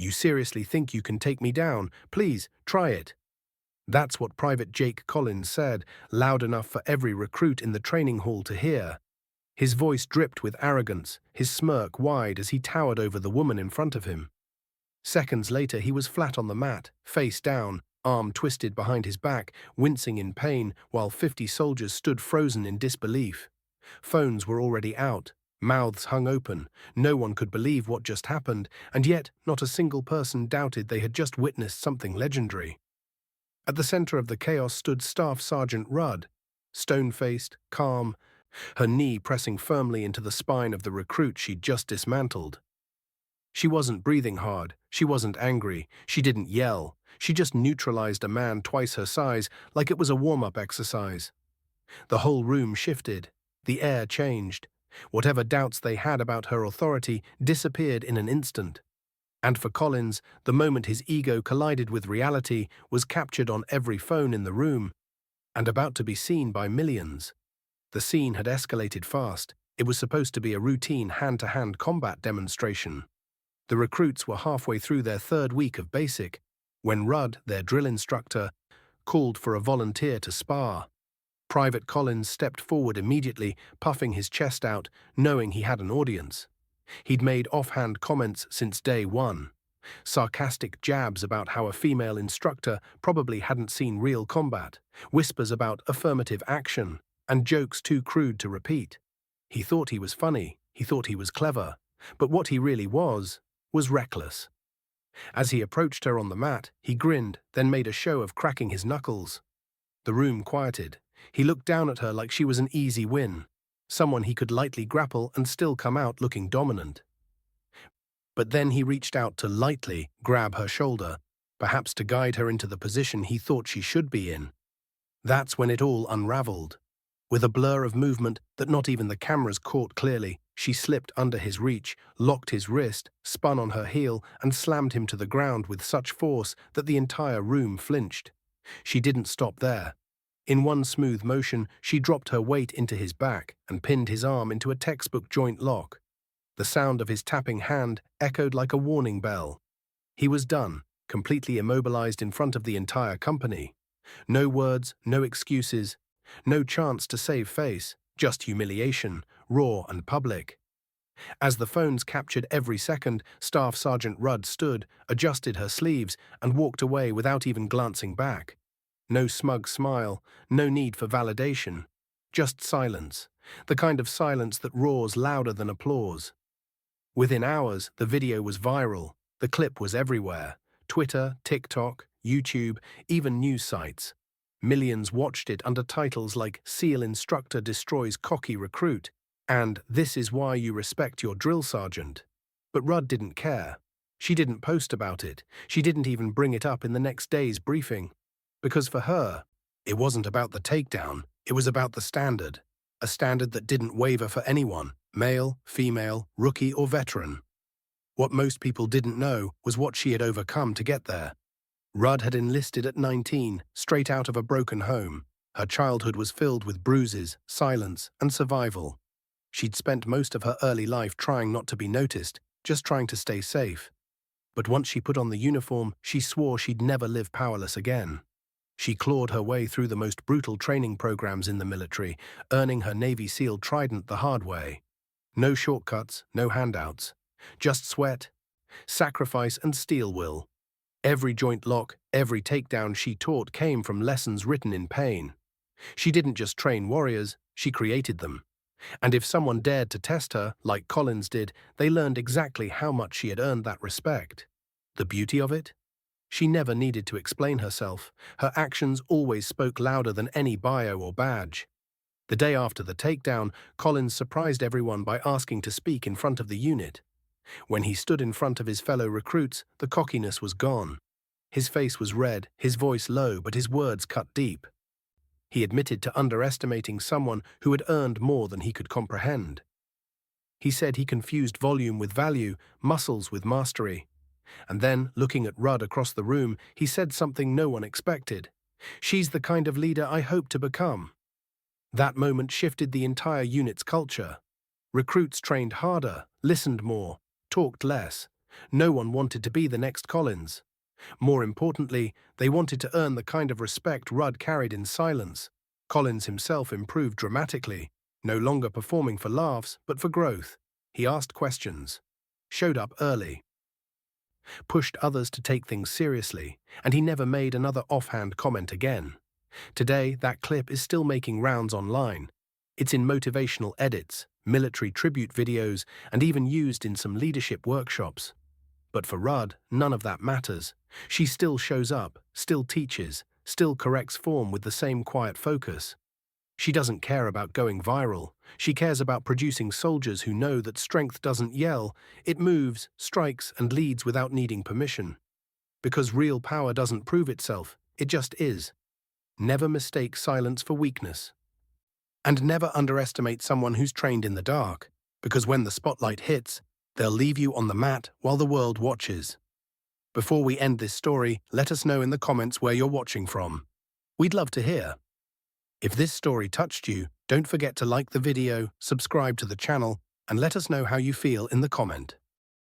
"You seriously think you can take me down? Please, try it." That's what Private Jake Collins said, loud enough for every recruit in the training hall to hear. His voice dripped with arrogance, his smirk wide as he towered over the woman in front of him. Seconds later, he was flat on the mat, face down, arm twisted behind his back, wincing in pain, while 50 soldiers stood frozen in disbelief. Phones were already out, mouths hung open, no one could believe what just happened, and yet not a single person doubted they had just witnessed something legendary. At the center of the chaos stood Staff Sergeant Rudd, stone-faced, calm, her knee pressing firmly into the spine of the recruit she'd just dismantled. She wasn't breathing hard, she wasn't angry, she didn't yell, she just neutralized a man twice her size like it was a warm-up exercise. The whole room shifted, the air changed. Whatever doubts they had about her authority disappeared in an instant. And for Collins, the moment his ego collided with reality was captured on every phone in the room, and about to be seen by millions. The scene had escalated fast. It was supposed to be a routine hand-to-hand combat demonstration. The recruits were halfway through their third week of basic, when Rudd, their drill instructor, called for a volunteer to spar. Private Collins stepped forward immediately, puffing his chest out, knowing he had an audience. He'd made offhand comments since day one, sarcastic jabs about how a female instructor probably hadn't seen real combat, whispers about affirmative action, and jokes too crude to repeat. He thought he was funny, he thought he was clever, but what he really was reckless. As he approached her on the mat, he grinned, then made a show of cracking his knuckles. The room quieted. He looked down at her like she was an easy win, someone he could lightly grapple and still come out looking dominant. But then he reached out to lightly grab her shoulder, perhaps to guide her into the position he thought she should be in. That's when it all unraveled. With a blur of movement that not even the cameras caught clearly, she slipped under his reach, locked his wrist, spun on her heel, and slammed him to the ground with such force that the entire room flinched. She didn't stop there. In one smooth motion, she dropped her weight into his back and pinned his arm into a textbook joint lock. The sound of his tapping hand echoed like a warning bell. He was done, completely immobilized in front of the entire company. No words, no excuses, no chance to save face, just humiliation, raw and public. As the phones captured every second, Staff Sergeant Rudd stood, adjusted her sleeves, and walked away without even glancing back. No smug smile, no need for validation. Just silence, the kind of silence that roars louder than applause. Within hours, the video was viral. The clip was everywhere. Twitter, TikTok, YouTube, even news sites. Millions watched it under titles like "SEAL Instructor Destroys Cocky Recruit" and "This is Why You Respect Your Drill Sergeant." But Rudd didn't care. She didn't post about it. She didn't even bring it up in the next day's briefing. Because for her, it wasn't about the takedown, it was about the standard. A standard that didn't waver for anyone, male, female, rookie or veteran. What most people didn't know was what she had overcome to get there. Rudd had enlisted at 19, straight out of a broken home. Her childhood was filled with bruises, silence, and survival. She'd spent most of her early life trying not to be noticed, just trying to stay safe. But once she put on the uniform, she swore she'd never live powerless again. She clawed her way through the most brutal training programs in the military, earning her Navy SEAL trident the hard way. No shortcuts, no handouts. Just sweat, sacrifice, and steel will. Every joint lock, every takedown she taught came from lessons written in pain. She didn't just train warriors, she created them. And if someone dared to test her, like Collins did, they learned exactly how much she had earned that respect. The beauty of it? She never needed to explain herself. Her actions always spoke louder than any bio or badge. The day after the takedown, Collins surprised everyone by asking to speak in front of the unit. When he stood in front of his fellow recruits, the cockiness was gone. His face was red, his voice low, but his words cut deep. He admitted to underestimating someone who had earned more than he could comprehend. He said he confused volume with value, muscles with mastery. And then, looking at Rudd across the room, he said something no one expected. "She's the kind of leader I hope to become." That moment shifted the entire unit's culture. Recruits trained harder, listened more, talked less. No one wanted to be the next Collins. More importantly, they wanted to earn the kind of respect Rudd carried in silence. Collins himself improved dramatically, no longer performing for laughs, but for growth. He asked questions, showed up early, pushed others to take things seriously, and he never made another offhand comment again. Today, that clip is still making rounds online. It's in motivational edits, military tribute videos, and even used in some leadership workshops. But for Rudd, none of that matters. She still shows up, still teaches, still corrects form with the same quiet focus. She doesn't care about going viral. She cares about producing soldiers who know that strength doesn't yell, it moves, strikes, and leads without needing permission. Because real power doesn't prove itself, it just is. Never mistake silence for weakness. And never underestimate someone who's trained in the dark, because when the spotlight hits, they'll leave you on the mat while the world watches. Before we end this story, let us know in the comments where you're watching from. We'd love to hear. If this story touched you, don't forget to like the video, subscribe to the channel, and let us know how you feel in the comment.